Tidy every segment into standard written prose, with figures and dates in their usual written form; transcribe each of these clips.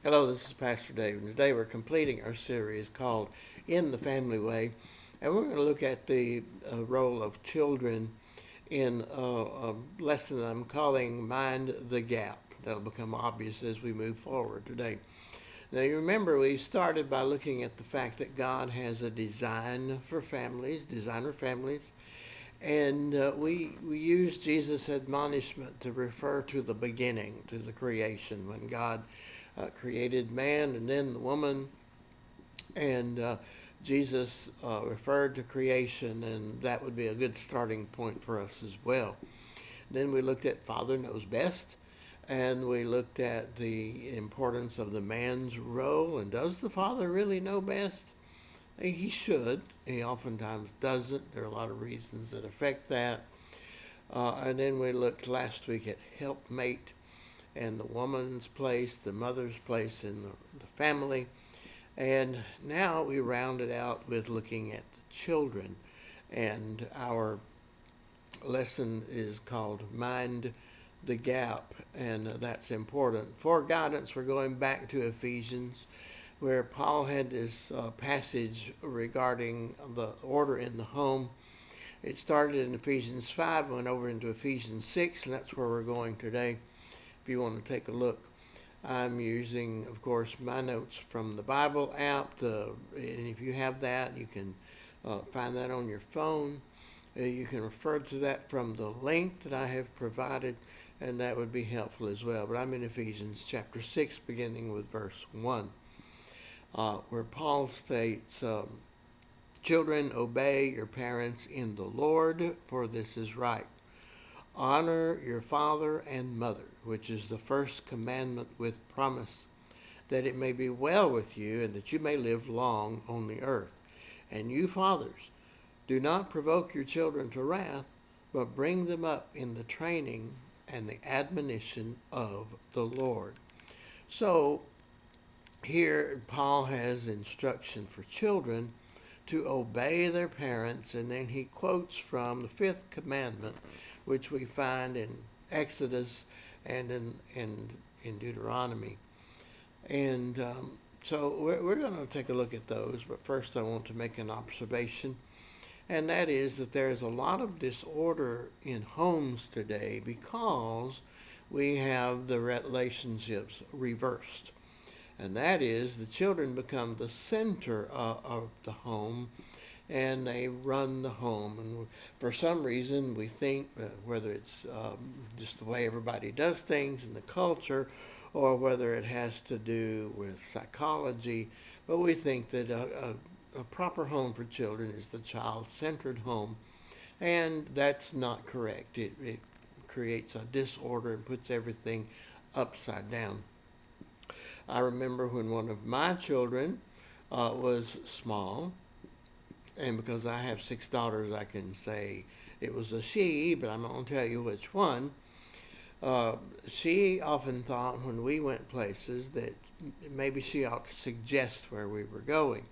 Hello, this is Pastor Dave, and today we're completing our series called In the Family Way, and we're going to look at the role of children in a lesson that I'm calling Mind the Gap. That'll become obvious as we move forward today. Now, you remember we started by looking at the fact that God has a designer families, and we use Jesus' admonishment to refer to the beginning, to the creation, when God created man and then the woman, and Jesus referred to creation, and that would be a good starting point for us as well. Then we looked at Father Knows Best, and we looked at the importance of the man's role, and does the Father really know best? He should. He oftentimes doesn't. There are a lot of reasons that affect that. And then we looked last week at helpmate and the woman's place, the mother's place in the family. And now we round it out with looking at the children. And our lesson is called Mind the Gap, and that's important. For guidance, we're going back to Ephesians, where Paul had this passage regarding the order in the home. It started in Ephesians 5, went over into Ephesians 6, and that's where we're going today. If you want to take a look, I'm using, of course, my notes from the Bible app. And if you have that, you can find that on your phone. You can refer to that from the link that I have provided, and that would be helpful as well. But I'm in Ephesians chapter 6, beginning with verse 1, where Paul states, "Children, obey your parents in the Lord, for this is right. Honor your father and mother, which is the first commandment with promise, that it may be well with you and that you may live long on the earth. And you fathers, do not provoke your children to wrath, but bring them up in the training and the admonition of the Lord." So here Paul has instruction for children to obey their parents, and then he quotes from the Fifth Commandment, which we find in Exodus and in Deuteronomy. And so we're going to take a look at those, but first I want to make an observation, and that is that there is a lot of disorder in homes today because we have the relationships reversed. And that is, the children become the center of the home, and they run the home. And for some reason, we think, whether it's just the way everybody does things in the culture, or whether it has to do with psychology, but we think that a proper home for children is the child-centered home, and that's not correct. It creates a disorder and puts everything upside down. I remember when one of my children was small, and because I have 6 daughters, I can say it was a she, but I'm not going to tell you which one. She often thought when we went places that maybe she ought to suggest where we were going.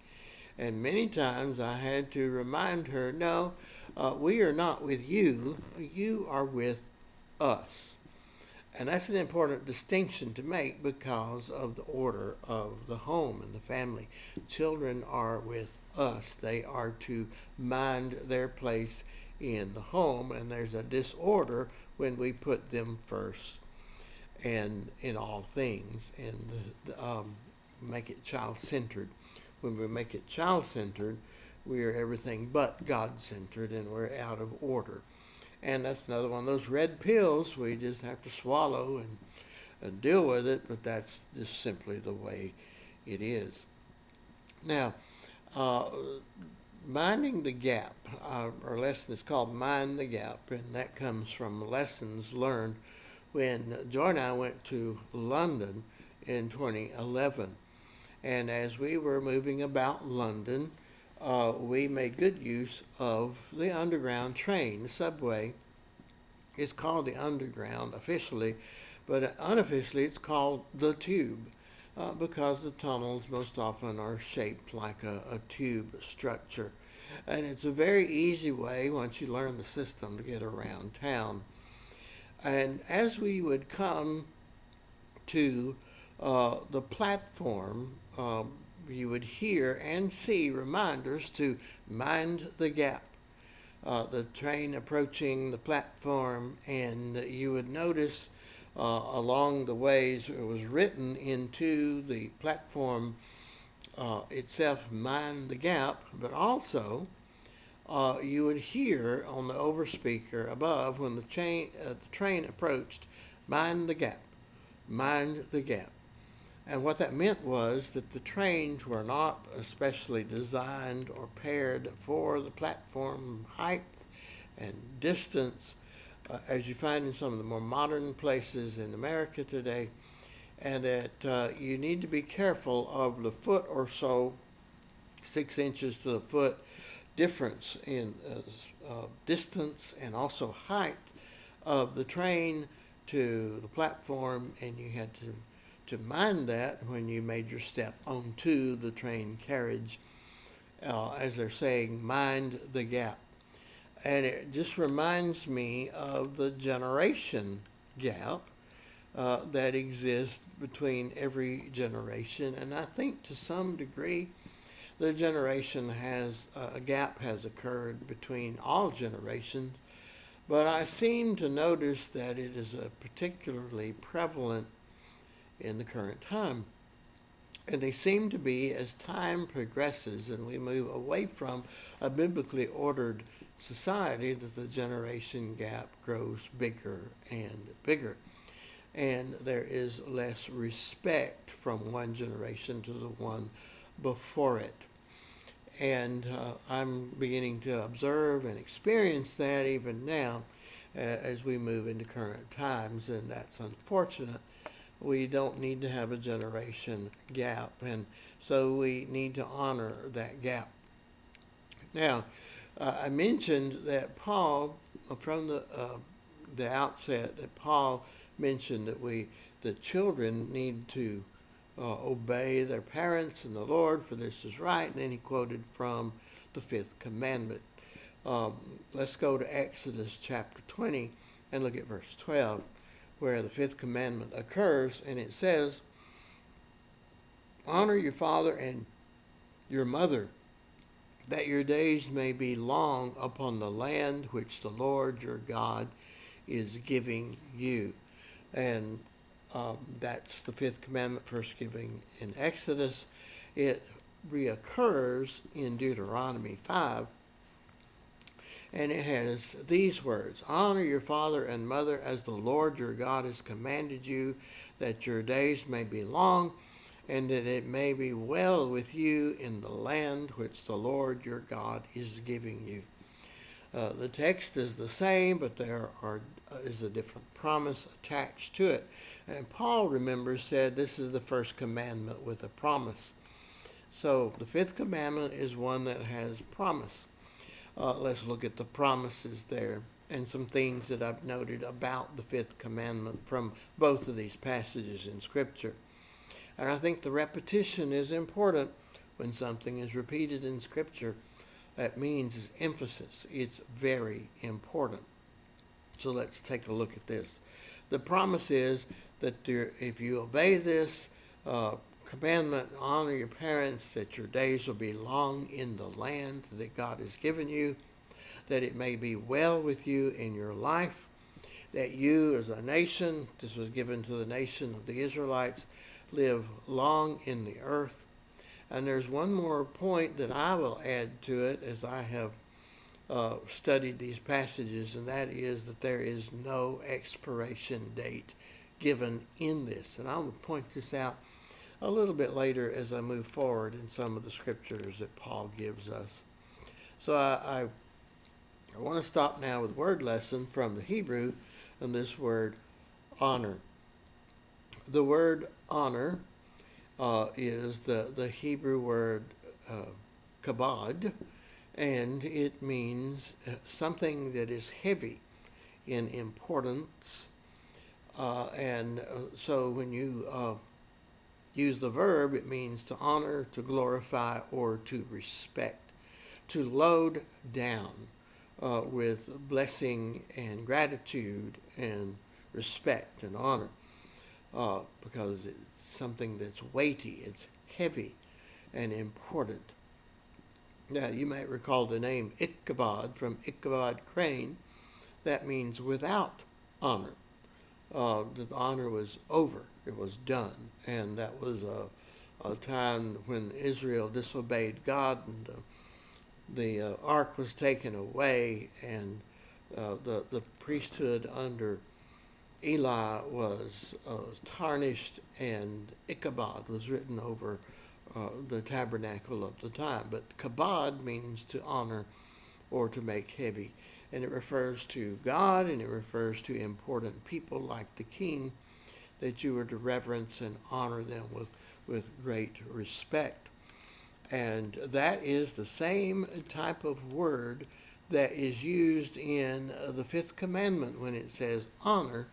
And many times I had to remind her, no, we are not with you, you are with us. And that's an important distinction to make because of the order of the home and the family. Children are with us. They are to mind their place in the home, and there's a disorder when we put them first and in all things, and make it child-centered. When we make it child-centered, we are everything but God-centered, and we're out of order. And that's another one of those red pills we just have to swallow and deal with it, but that's just simply the way it is. Now, minding the gap. Our lesson is called Mind the Gap, and that comes from lessons learned when Joy and I went to London in 2011. And as we were moving about London, we made good use of the underground train. The subway is called the underground officially, but unofficially it's called the tube, because the tunnels most often are shaped like a tube structure. And it's a very easy way, once you learn the system, to get around town. And as we would come to the platform, you would hear and see reminders to mind the gap. The train approaching the platform, and you would notice along the ways it was written into the platform itself, mind the gap, but also you would hear on the overspeaker above when the train approached, mind the gap, mind the gap. And what that meant was that the trains were not especially designed or paired for the platform height and distance, as you find in some of the more modern places in America today, and that you need to be careful of the foot or so, 6 inches to the foot difference in distance and also height of the train to the platform, and you had to mind that when you made your step onto the train carriage. As they're saying, mind the gap. And it just reminds me of the generation gap that exists between every generation. And I think to some degree, the generation a gap has occurred between all generations. But I seem to notice that it is particularly prevalent in the current time. And they seem to be, as time progresses and we move away from a biblically ordered society, that the generation gap grows bigger and bigger. And there is less respect from one generation to the one before it. And I'm beginning to observe and experience that even now as we move into current times, and that's unfortunate. We don't need to have a generation gap, and so we need to honor that gap. Now, I mentioned that Paul, from the outset, that Paul mentioned that the children need to obey their parents and the Lord, for this is right. And then he quoted from the Fifth Commandment. Let's go to Exodus chapter 20 and look at verse 12, where the Fifth Commandment occurs, and it says, honor your father and your mother, that your days may be long upon the land which the Lord your God is giving you. And that's the Fifth Commandment first given in Exodus. It reoccurs in Deuteronomy 5. And it has these words, honor your father and mother as the Lord your God has commanded you, that your days may be long, and that it may be well with you in the land which the Lord your God is giving you. The text is the same, but there is a different promise attached to it. And Paul, remember, said this is the first commandment with a promise. So the Fifth Commandment is one that has promise. Let's look at the promises there and some things that I've noted about the Fifth Commandment from both of these passages in Scripture. And I think the repetition is important. When something is repeated in Scripture, that means emphasis. It's very important. So let's take a look at this. The promise is that if you obey this commandment, honor your parents, that your days will be long in the land that God has given you, that it may be well with you in your life, that you as a nation, this was given to the nation of the Israelites, live long in the earth. And there's one more point that I will add to it as I have studied these passages, and that is that there is no expiration date given in this. And I will point this out a little bit later as I move forward in some of the scriptures that Paul gives us. So I want to stop now with word lesson from the Hebrew on this word honor. The word honor is the Hebrew word kabod, and it means something that is heavy in importance. So when you use the verb, it means to honor, to glorify, or to respect, to load down with blessing and gratitude and respect and honor. because it's something that's weighty, it's heavy and important. Now, you might recall the name Ichabod from Ichabod Crane. That means without honor. The honor was over, it was done. And that was a time when Israel disobeyed God, and the ark was taken away, and the priesthood under Eli was tarnished, and Ichabod was written over the tabernacle of the time. But kabod means to honor or to make heavy. And it refers to God, and it refers to important people like the king, that you were to reverence and honor them with great respect. And that is the same type of word that is used in the Fifth Commandment when it says, honor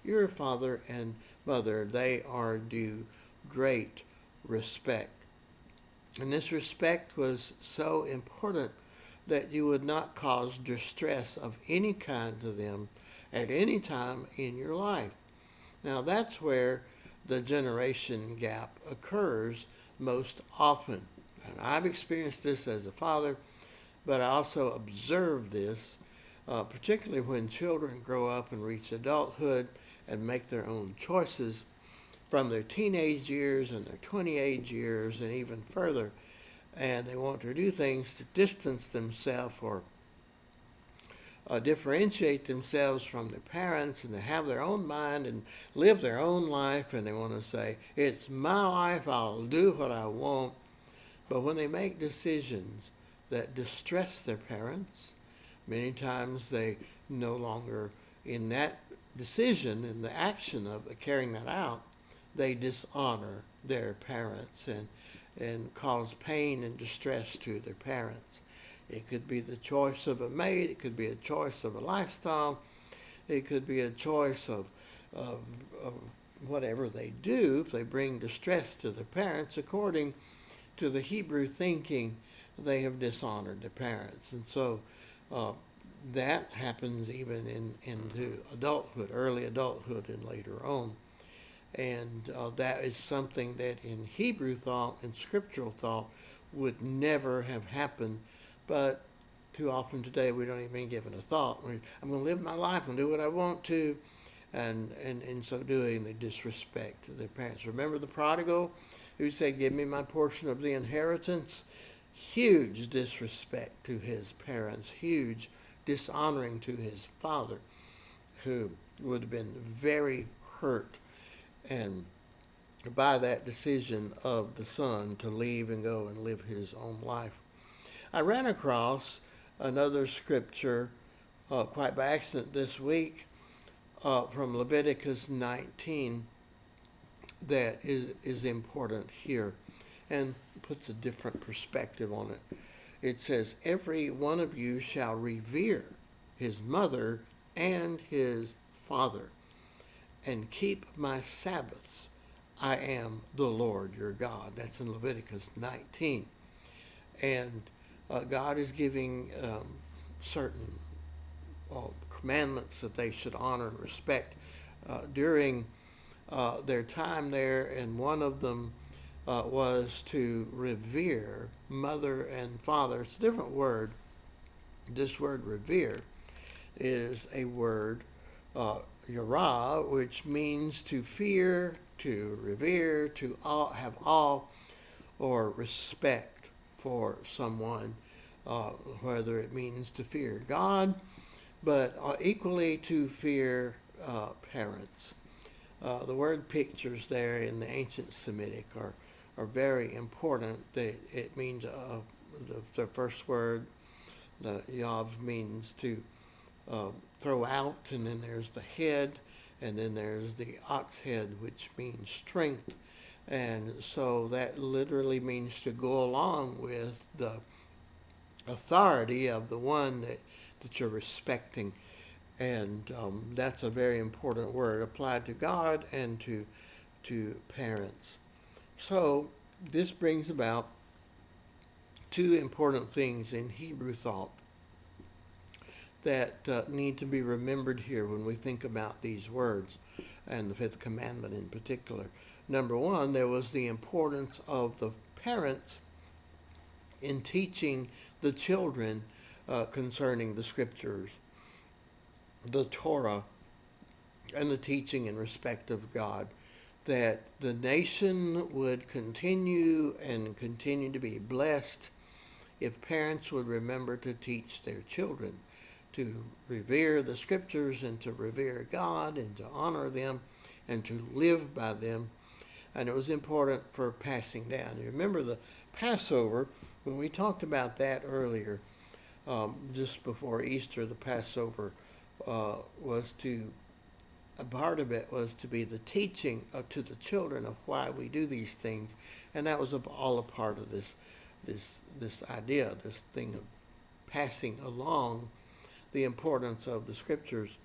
your father and mother. They are due great respect. And this respect was so important that you would not cause distress of any kind to them at any time in your life. Now, that's where the generation gap occurs most often. And I've experienced this as a father, but I also observe this, particularly when children grow up and reach adulthood and make their own choices from their teenage years and their 20-age years and even further. And they want to do things to distance themselves or differentiate themselves from their parents, and they have their own mind and live their own life, and they want to say, it's my life, I'll do what I want. But when they make decisions that distress their parents, many times they no longer, in that decision, in the action of carrying that out, they dishonor their parents and cause pain and distress to their parents. It could be the choice of a mate, it could be a choice of a lifestyle, it could be a choice of whatever they do. If they bring distress to their parents, according to the Hebrew thinking, they have dishonored their parents. And so that happens even into adulthood, early adulthood and later on. And that is something that in Hebrew thought and scriptural thought would never have happened. But too often today we don't even give it a thought. I'm going to live my life and do what I want to. And in so doing, they disrespect their parents. Remember the prodigal who said, give me my portion of the inheritance? Huge disrespect to his parents, huge dishonoring to his father, who would have been very hurt and by that decision of the son to leave and go and live his own life. I ran across another scripture quite by accident this week from Leviticus 19 that is important here and puts a different perspective on it. It says, every one of you shall revere his mother and his father, and keep my Sabbaths. I am the Lord your God. That's in Leviticus 19. And God is giving certain commandments that they should honor and respect during their time there, and one of them was to revere mother and father. It's a different word. This word revere is a word, yirah, which means to fear, to revere, to have awe or respect for someone, whether it means to fear God, but equally to fear parents. The word pictures there in the ancient Semitic are very important. It means the first word, the yav, means to throw out, and then there's the head, and then there's the ox head, which means strength. And so that literally means to go along with the authority of the one that you're respecting. And that's a very important word applied to God and to parents. So this brings about two important things in Hebrew thought that need to be remembered here when we think about these words. and the Fifth Commandment in particular. Number one, there was the importance of the parents in teaching the children concerning the Scriptures, the Torah, and the teaching in respect of God, that the nation would continue to be blessed if parents would remember to teach their children to revere the Scriptures and to revere God and to honor them and to live by them. And it was important for passing down. You remember the Passover, when we talked about that earlier, just before Easter, the Passover a part of it was to be the teaching to the children of why we do these things, and that was all a part of this idea, this thing of passing along the importance of the Scriptures.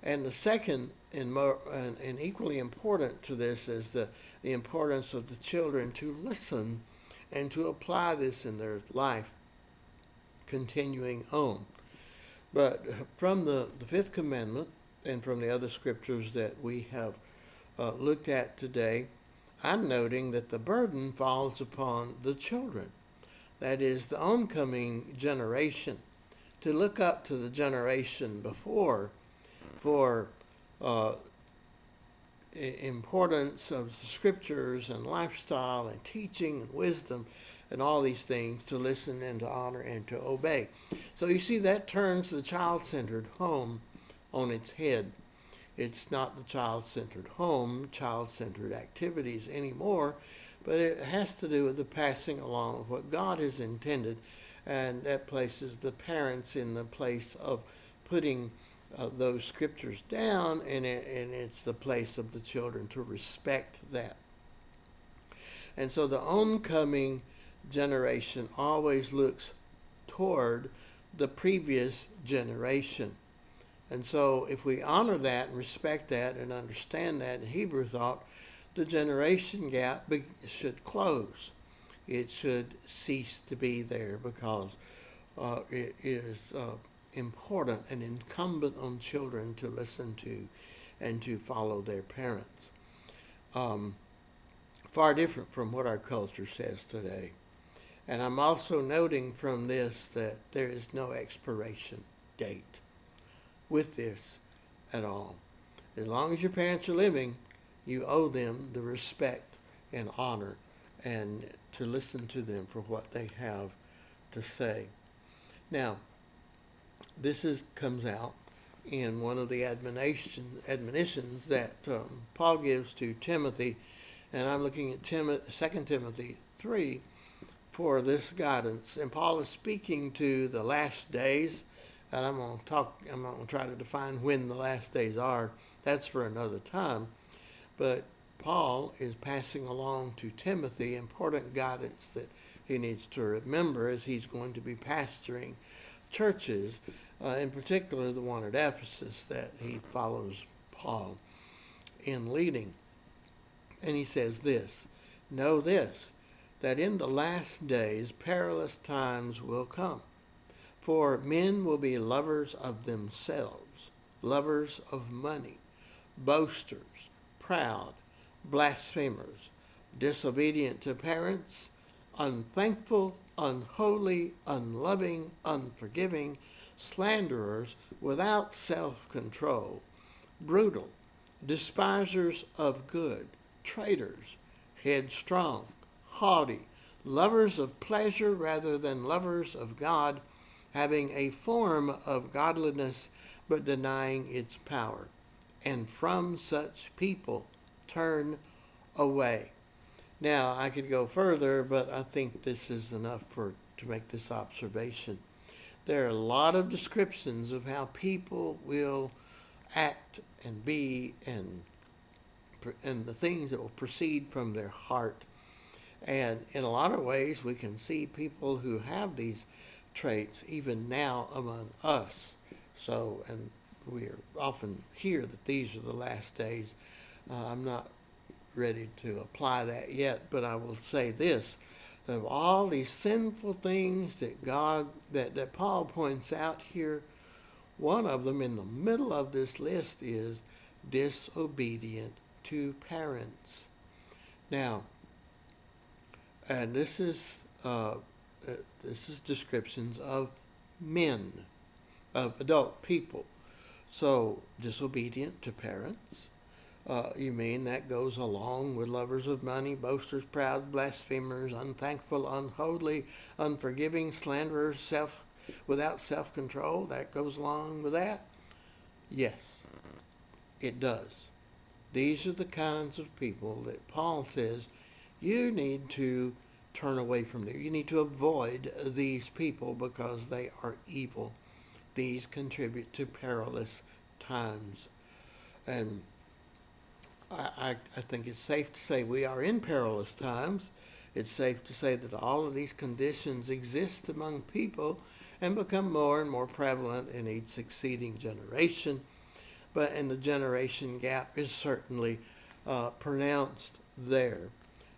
And the second and equally important to this is the importance of the children to listen and to apply this in their life, continuing on. But from the Fifth Commandment and from the other Scriptures that we have looked at today, I'm noting that the burden falls upon the children. That is, the oncoming generation, to look up to the generation before for importance of the Scriptures and lifestyle and teaching and wisdom and all these things, to listen and to honor and to obey. So you see, that turns the child-centered home on its head. It's not the child-centered home, child-centered activities anymore, but it has to do with the passing along of what God has intended, and that places the parents in the place of putting those Scriptures down, and it's the place of the children to respect that. And so the oncoming generation always looks toward the previous generation. And so if we honor that and respect that and understand that in Hebrew thought, the generation gap should close. It should cease to be there, because it is important and incumbent on children to listen to and to follow their parents. Far different from what our culture says today. And I'm also noting from this that there is no expiration date with this at all. As long as your parents are living, you owe them the respect and honor and to listen to them for what they have to say. Now, this comes out in one of the admonitions that Paul gives to Timothy, and I'm looking at 2 Timothy 3 for this guidance. And Paul is speaking to the last days, and I'm going to try to define when the last days are. That's for another time. But Paul is passing along to Timothy important guidance that he needs to remember as he's going to be pastoring churches, in particular the one at Ephesus that he follows Paul in leading. And he says this, "Know this, that in the last days perilous times will come. For men will be lovers of themselves, lovers of money, boasters, proud, blasphemers, disobedient to parents, unthankful, unholy, unloving, unforgiving, slanderers, without self-control, brutal, despisers of good, traitors, headstrong, haughty, lovers of pleasure rather than lovers of God, having a form of godliness but denying its power. And from such people turn away." Now, I could go further, but I think this is enough to make this observation. There are a lot of descriptions of how people will act and be and the things that will proceed from their heart. And in a lot of ways, we can see people who have these traits even now among us. So, and we often hear that these are the last days. I'm not ready to apply that yet, but I will say this: of all these sinful things that Paul points out here, one of them in the middle of this list is disobedient to parents. Now, and this is descriptions of men, of adult people. So, disobedient to parents. You mean that goes along with lovers of money, boasters, proud, blasphemers, unthankful, unholy, unforgiving, slanderers, without self-control? That goes along with that? Yes, it does. These are the kinds of people that Paul says you need to turn away from them. You need to avoid these people because they are evil. These contribute to perilous times. And I think it's safe to say we are in perilous times. It's safe to say that all of these conditions exist among people and become more and more prevalent in each succeeding generation. And the generation gap is certainly pronounced there.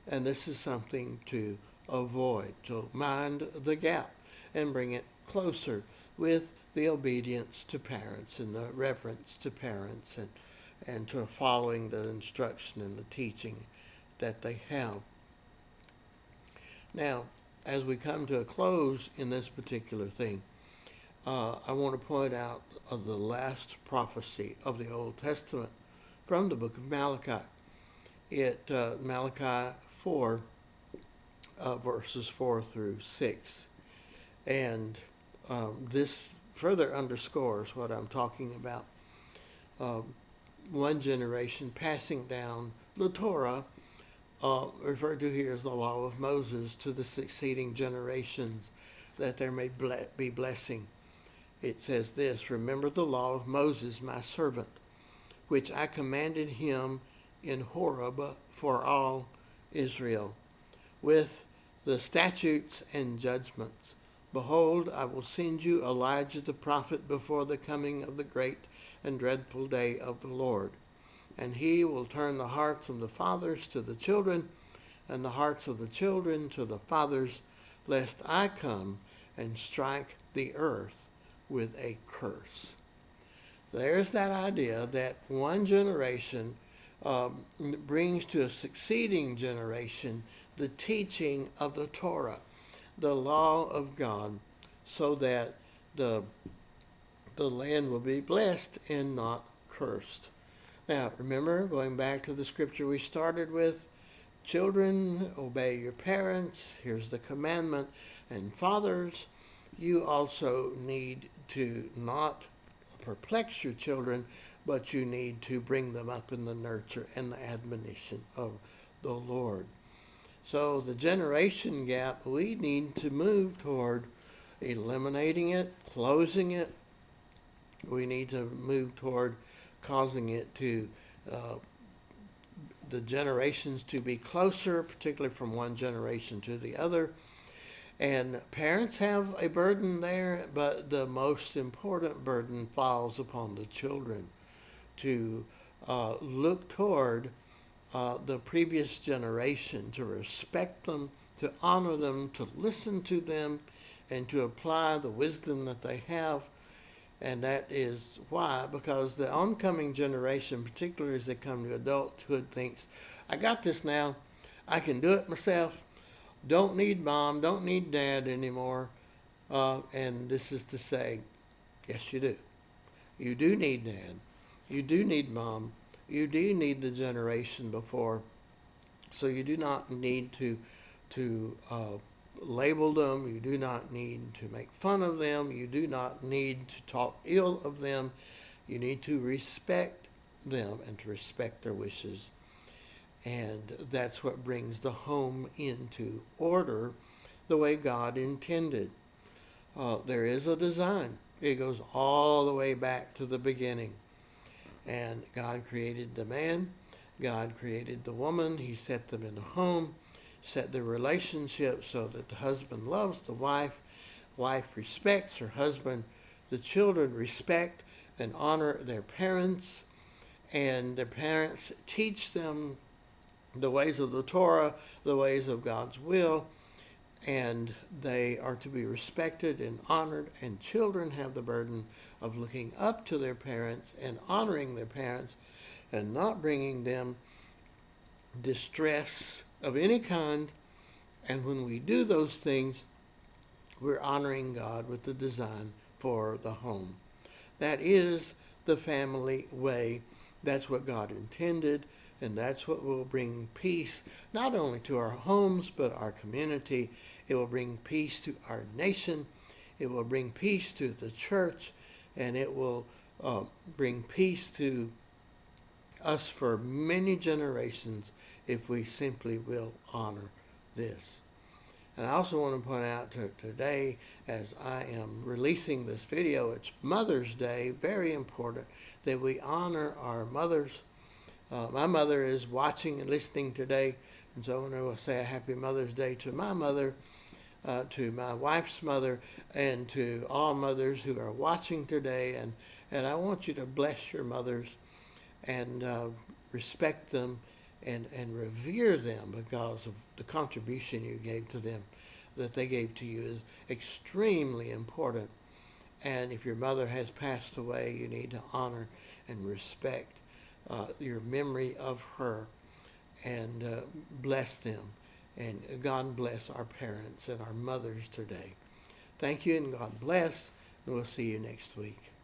And this is something to avoid. So mind the gap and bring it closer with the obedience to parents and the reverence to parents and to following the instruction and the teaching that they have. Now, as we come to a close in this particular thing, I want to point out the last prophecy of the Old Testament from the book of Malachi. Malachi 4, verses 4 through 6. And this further underscores what I'm talking about. One generation passing down the Torah, referred to here as the law of Moses, to the succeeding generations, that there may be blessing. It says this, remember the law of Moses, my servant, which I commanded him in Horeb for all Israel, with the statutes and judgments. Behold, I will send you Elijah the prophet before the coming of the great and dreadful day of the Lord. And he will turn the hearts of the fathers to the children, and the hearts of the children to the fathers, lest I come and strike the earth with a curse. There's that idea that one generation brings to a succeeding generation the teaching of the Torah, the law of God, so that the land will be blessed and not cursed. Now, remember, going back to the scripture we started with, children, obey your parents. Here's the commandment. And fathers, you also need to not perplex your children, but you need to bring them up in the nurture and the admonition of the Lord. So the generation gap, we need to move toward eliminating it, closing it. We need to move toward causing it to, the generations to be closer, particularly from one generation to the other. And parents have a burden there, but the most important burden falls upon the children to look toward the previous generation, to respect them, to honor them, to listen to them, and to apply the wisdom that they have. And that is why, because the oncoming generation, particularly as they come to adulthood, thinks, I got this now, I can do it myself, don't need mom, don't need dad anymore. And this is to say, yes, you do. You do need dad. You do need mom. You do need the generation before. So you do not need to label them. You do not need to make fun of them. You do not need to talk ill of them. You need to respect them and to respect their wishes. And that's what brings the home into order the way God intended. There is a design. It goes all the way back to the beginning. And God created the man. God created the woman. He set them in a home, set the relationship so that the husband loves the wife, wife respects her husband, the children respect and honor their parents, and their parents teach them the ways of the Torah, the ways of God's will, and they are to be respected and honored, and children have the burden of looking up to their parents and honoring their parents and not bringing them distress of any kind. And when we do those things, we're honoring God with the design for the home. That is the family way. That's what God intended, and that's what will bring peace, not only to our homes, but our community. It will bring peace to our nation. It will bring peace to the church, and it will bring peace to us for many generations if we simply will honor this. And I also want to point out today, as I am releasing this video, it's Mother's Day. Very important that we honor our mothers. My mother is watching and listening today, and so I want to say a happy Mother's Day to my mother, to my wife's mother, and to all mothers who are watching today. And I want you to bless your mothers and respect them and revere them because of the contribution you gave to them, that they gave to you is extremely important. And if your mother has passed away, you need to honor and respect your memory of her and bless them. And God bless our parents and our mothers today. Thank you, and God bless, and we'll see you next week.